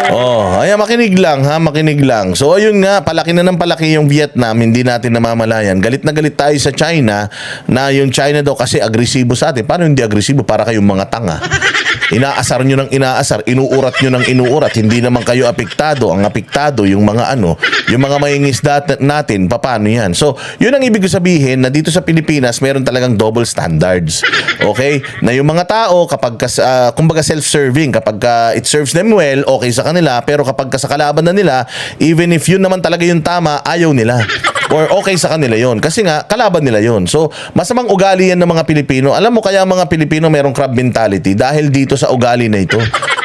Oh, ay makinig lang ha, makinig lang. So ayun nga, palaki na ng palaki yung Vietnam, hindi natin namamalayan. Galit na galit tayo sa China na yung China daw kasi agresibo sa atin. Paano hindi agresibo? Para kayong mga tanga. Inaasar nyo ng inaasar, inuurat nyo ng inuurat, hindi naman kayo apektado. Ang apektado, yung mga yung mga mangingisda natin, paano yan? So, yun ang ibig sabihin na dito sa Pilipinas, meron talagang double standards. Okay? Na yung mga tao, kapag, kumbaga self-serving, kapag it serves them well, okay sa kanila, pero kapag sa kalaban na nila, even if yun naman talaga yung tama, ayaw nila. Or okay sa kanila yon kasi nga kalaban nila yon. So masamang ugali yan ng mga Pilipino. Alam mo kaya mga Pilipino merong crab mentality dahil dito sa ugali na ito.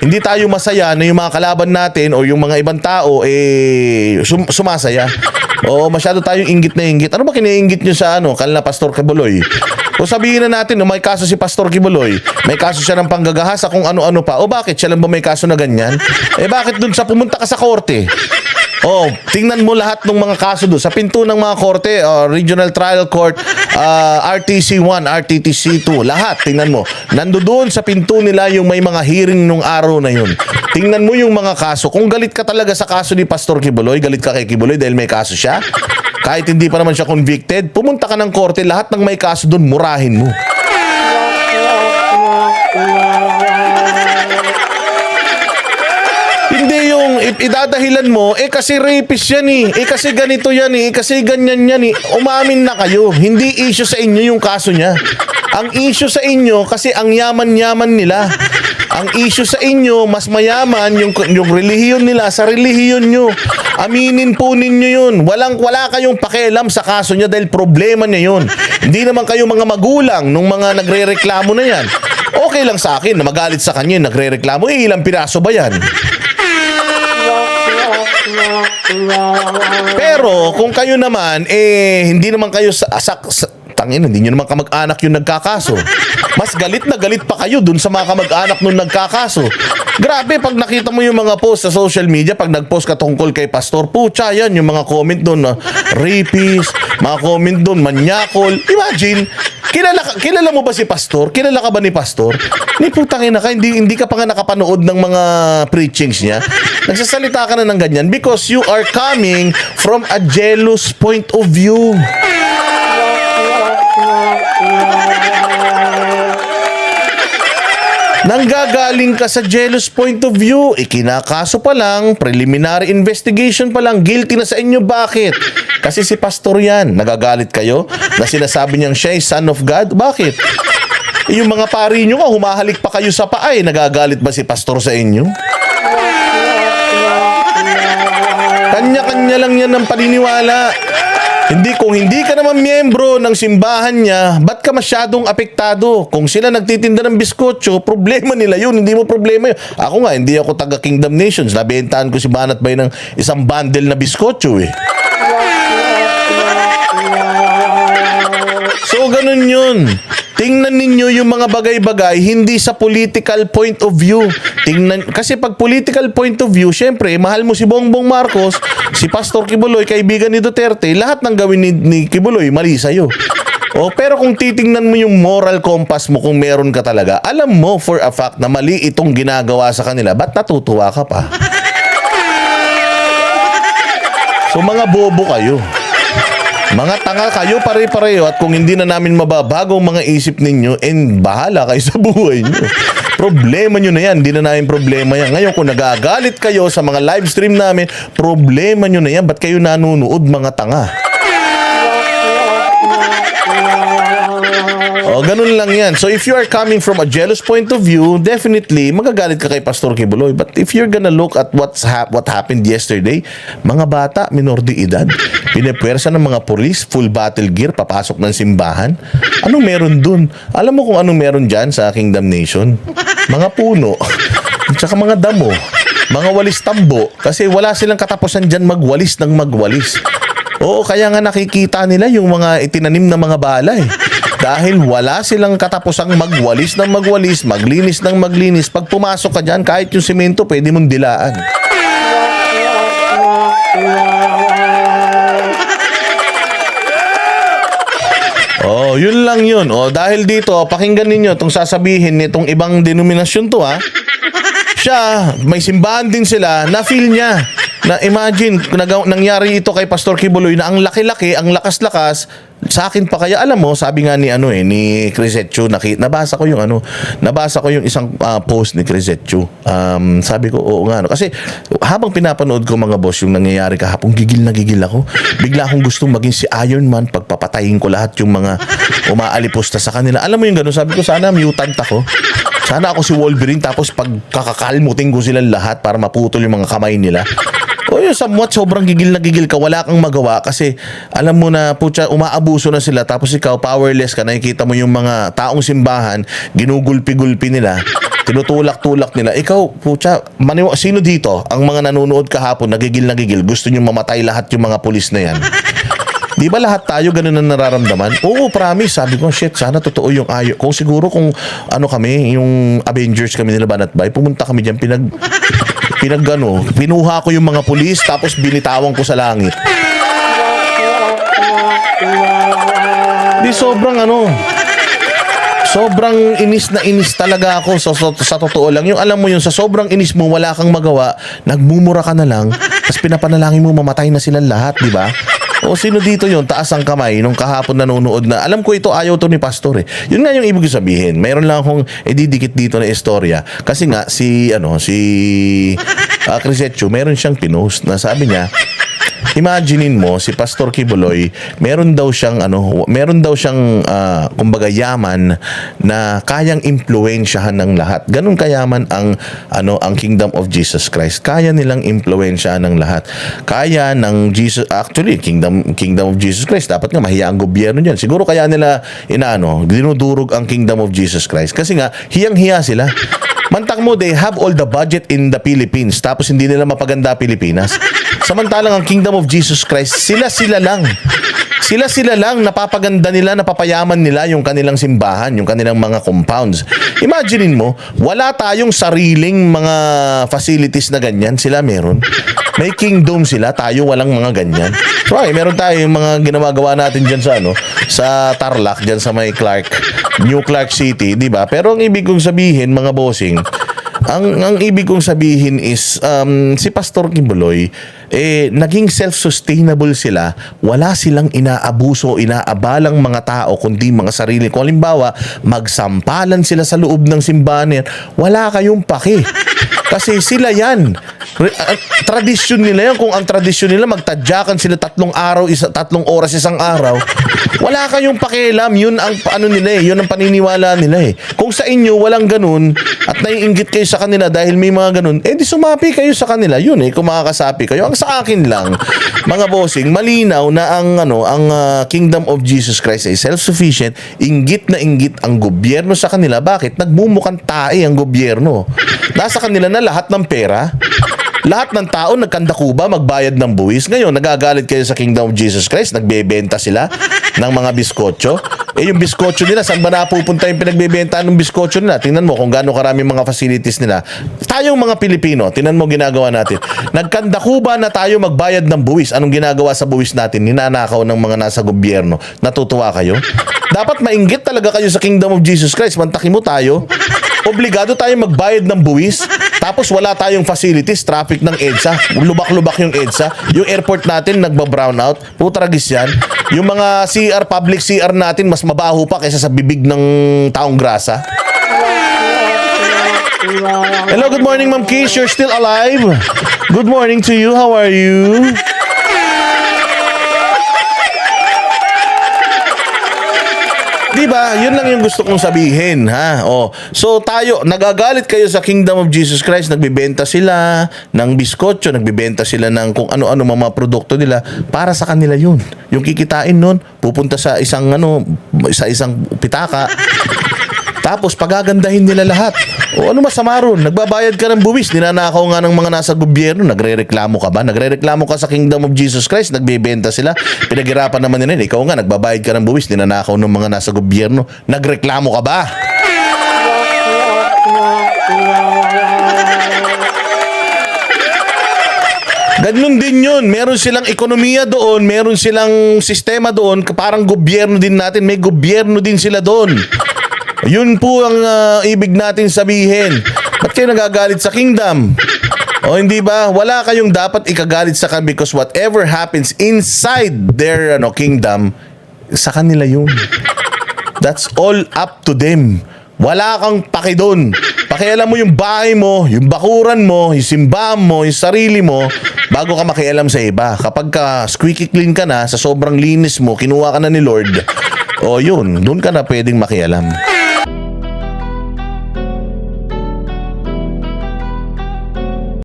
Hindi tayo masaya na yung mga kalaban natin o yung mga ibang tao sumasaya. O masyado tayong inggit na inggit. Ano ba kiniinggit nyo sa kanila Pastor Kibuloy? O sabihin na natin, may kaso si Pastor Kibuloy, may kaso siya ng panggagahasa kung ano-ano pa. O bakit siya lang ba may kaso na ganyan? Bakit dun sa pumunta ka sa korte? Oh, tingnan mo lahat ng mga kaso doon sa pinto ng mga korte, Regional Trial Court, RTC 1, RTC 2, lahat tingnan mo. Nandoon sa pinto nila yung may mga hearing nung araw na yun. Tingnan mo yung mga kaso. Kung galit ka talaga sa kaso ni Pastor Kibuloy, galit ka kay Kibuloy dahil may kaso siya. Kahit hindi pa naman siya convicted, pumunta ka ng korte, lahat ng may kaso doon, murahin mo. Hindi yung idadahilan mo, kasi rapist yan kasi ganito yan kasi ganyan yan Umamin na kayo. Hindi issue sa inyo yung kaso niya. Ang issue sa inyo kasi ang yaman-yaman nila. Ang issue sa inyo, mas mayaman yung relihiyon nila sa relihiyon nyo. Aminin po ninyo yun. Wala kayong pakialam sa kaso niya dahil problema niya yun. Hindi naman kayo mga magulang nung mga nagre-reklamo na yan. Okay lang sa akin na magalit sa kanya nagre-reklamo. Ilang piraso ba yan? Pero kung kayo naman hindi naman kayo hindi nyo naman kamag-anak yung nagkakaso. Mas galit na galit pa kayo dun sa mga kamag-anak nung nagkakaso. Grabe, pag nakita mo yung mga post sa social media, pag nag-post ka tungkol kay Pastor, pucha yan, yung mga comment dun, rapist, mga comment dun, manyakol. Imagine, kilala mo ba si Pastor? Kilala ka ba ni Pastor? Ni putangin na ka, hindi ka pa nga nakapanood ng mga preachings niya. Nagsasalita ka na ng ganyan because you are coming from a jealous point of view. Nanggagaling ka sa jealous point of view, ikinakaso pa lang, preliminary investigation pa lang, guilty na sa inyo. Bakit? Kasi si Pastor yan. Nagagalit kayo na sinasabi niyang siya ay son of God? Bakit? Yung mga pari nyo nga, humahalik pa kayo sa paa nagagalit ba si Pastor sa inyo? Kanya-kanya lang yan ng paniniwala. Kung hindi ka naman miyembro ng simbahan niya, ba't ka masyadong apektado? Kung sila nagtitinda ng biskotso, problema nila yun, hindi mo problema yun. Ako nga, hindi ako taga Kingdom Nations. Nabentahan ko si Banat Bay ng isang bundle na biskotso So, ganun yun. Tingnan ninyo yung mga bagay-bagay hindi sa political point of view. Kasi pag political point of view, syempre, mahal mo si Bongbong Marcos, si Pastor Kibuloy, kaibigan ni Duterte, lahat ng gawin ni Kibuloy, mali sa'yo. Pero kung titingnan mo yung moral compass mo, kung meron ka talaga, alam mo for a fact na mali itong ginagawa sa kanila, ba't natutuwa ka pa? So mga bobo kayo. Mga tanga kayo pare-pareho at kung hindi na namin mababago ang mga isip ninyo, bahala kayo sa buhay nyo. Problema nyo na yan, hindi na namin problema yan. Ngayon kung nagagalit kayo sa mga live stream namin, problema nyo na yan. Ba't kayo nanonood mga tanga? Ganun lang yan. So if you are coming from a jealous point of view, definitely magagalit ka kay Pastor Kibuloy. But if you're gonna look at what happened yesterday, mga bata, minor de edad, pinepwersa ng mga police, full battle gear, papasok ng simbahan. Anong meron dun? Alam mo kung anong meron dyan sa Kingdom Nation? Mga puno, tsaka mga damo, mga walis tambo, kasi wala silang katapusan dyan magwalis ng magwalis. Oo, kaya nga nakikita nila yung mga itinanim na mga balay. Dahil wala silang katapusang magwalis ng magwalis, maglinis ng maglinis. Pag pumasok ka dyan, kahit yung semento, pwede mong dilaan. Yun lang yun. Dahil dito, pakinggan ninyo itong sasabihin nitong ibang denominasyon to Siya, may simbahan din sila, na-feel niya. Na imagine, nangyari ito kay Pastor Kibuloy na ang laki-laki, ang lakas-lakas, sa akin pa kaya, alam mo, sabi nga ni ni Crisetio, nabasa ko yung isang post ni Crisetio. Sabi ko, oo nga, kasi habang pinapanood ko mga boss yung nangyayari kahapon, gigil na gigil ako. Bigla akong gustong maging si Iron Man, pagpapatayin ko lahat yung mga umaalipusta sa kanila. Alam mo yung gano'n, sabi ko, sana mutant ako. Sana ako si Wolverine, tapos pagkakakalmutin ko silang lahat para maputol yung mga kamay nila. O yun, somewhat sobrang gigil na gigil ka, wala kang magawa kasi alam mo na, putya, umaabuso na sila, tapos ikaw powerless ka, nakikita mo yung mga taong simbahan, ginugulpi-gulpi nila, tinutulak-tulak nila. Ikaw, putya, sino dito? Ang mga nanonood kahapon, nagigil na gigil, gusto nyo mamatay lahat yung mga pulis na yan. Di ba lahat tayo ganun ang nararamdaman? Oo, promise. Sabi ko, shit, sana totoo yung ayo. Kung siguro kung kami, yung Avengers kami nila Banat Bay, pumunta kami dyan, pinuha ko yung mga pulis, tapos binitawan ko sa langit. Di sobrang inis na inis talaga ako sa totoo lang. Yung alam mo yun, sa sobrang inis mo, wala kang magawa, nagmumura ka na lang, tapos pinapanalangin mo, mamatay na silang lahat, di ba? O sino dito yun? Taas ang kamay nung kahapon nanonood na. Alam ko ito, ayaw to ni Pastor eh. Yun nga yung ibig sabihin. Mayroon lang akong ididikit dito na istorya. Kasi nga, si Crisetio, meron siyang pinost na sabi niya, imaginein mo si Pastor Kibuloy, meron daw siyang kumbaga yaman na kayang impluwensyahan ng lahat. Ganun kayaman ang Kingdom of Jesus Christ. Kaya nilang impluwensyahan ng lahat. Kaya ng Kingdom of Jesus Christ, dapat nga mahiya ang gobyerno diyan. Siguro kaya nila dinudurog ang Kingdom of Jesus Christ kasi nga hiyang-hiya sila. Mantak mo, they have all the budget in the Philippines, tapos hindi nila mapaganda Pilipinas. Samantalang ang Kingdom of Jesus Christ, sila lang napapaganda nila, napapayaman nila yung kanilang simbahan, yung kanilang mga compounds. Imaginein mo, wala tayong sariling mga facilities na ganyan, sila meron. May kingdom sila, tayo walang mga ganyan. So, meron tayong mga ginagawa natin diyan sa Tarlac, diyan sa may New Clark City, 'di ba? Pero ang ibig kong sabihin, mga bossing, ang ibig kong sabihin is si Pastor Kibuloy naging self-sustainable sila. Wala silang inaabuso, inaabalang mga tao kundi mga sarili. Kung halimbawa, magsampalan sila sa loob ng simbahan, wala kayong paki. Kasi sila yan. Tradisyon nila yan. Kung ang tradisyon nila, magtadyakan sila 3 oras isang araw, wala kayong pakialam. Yun ang yun ang paniniwala nila eh. Kung sa inyo walang ganun at naiinggit kayo sa kanila dahil may mga ganun, di sumapi kayo sa kanila. Yun kung makakasapi kayo. Ang sa akin lang, mga bossing, malinaw na ang Kingdom of Jesus Christ ay self-sufficient. Inggit na inggit ang gobyerno sa kanila. Bakit? Nagmumukhang tae ang gobyerno. Nasa kanila na lahat ng pera. Lahat ng tao nagkandakuba, magbayad ng buwis. Ngayon, nagagalit kayo sa Kingdom of Jesus Christ, nagbebenta sila ng mga biskotso. Yung biskotso nila, saan ba napupunta yung pinagbebenta ng biskotso nila? Tingnan mo kung gaano karami mga facilities nila. Tayong mga Pilipino, tingnan mo ginagawa natin. Nagkandakuba na tayo magbayad ng buwis. Anong ginagawa sa buwis natin? Ninanakaw ng mga nasa gobyerno. Natutuwa kayo? Dapat mainggit talaga kayo sa Kingdom of Jesus Christ. Mantakin mo tayo. Obligado tayong magbayad ng buwis. Tapos wala tayong facilities, traffic ng EDSA. Lubak-lubak yung EDSA. Yung airport natin nagba-brownout. Putragis yan. Yung mga public CR natin, mas mabaho pa kaysa sa bibig ng taong grasa. Hello, good morning, Ma'am Kish. You're still alive? Good morning to you. How are you? Diba? Yun lang yung gusto kong sabihin, ha? So tayo, nagagalit kayo sa Kingdom of Jesus Christ, nagbibenta sila ng biskotso, nagbibenta sila ng kung ano-ano mga produkto nila, para sa kanila yun. Yung kikitain nun, pupunta sa isang pitaka. Tapos pagagandahin nila lahat. O ano masama ron? Nagbabayad ka ng buwis, ninanakaw nga ng mga nasa gobyerno, nagrereklamo ka ba? Nagrereklamo ka sa Kingdom of Jesus Christ, nagbebenta sila, pinaghirapan naman nila. Ikaw nga, nagbabayad ka ng buwis, ninanakaw ng mga nasa gobyerno, nagreklamo ka ba? Ganun din yun. Meron silang ekonomiya doon, meron silang sistema doon, parang gobyerno din natin, may gobyerno din sila doon. Yun po ang ibig natin sabihin. Ba't kayo nagagalit sa kingdom? O hindi ba? Wala kayong dapat ikagalit sa kingdom because whatever happens inside their kingdom, sa kanila yun. That's all up to them. Wala kang paki doon. Pakialam mo yung bahay mo, yung bakuran mo, yung simbahan mo, yung sarili mo, bago ka makialam sa iba. Kapag ka squeaky clean ka na, sa sobrang linis mo, kinuha ka na ni Lord, o yun, doon ka na pwedeng makialam.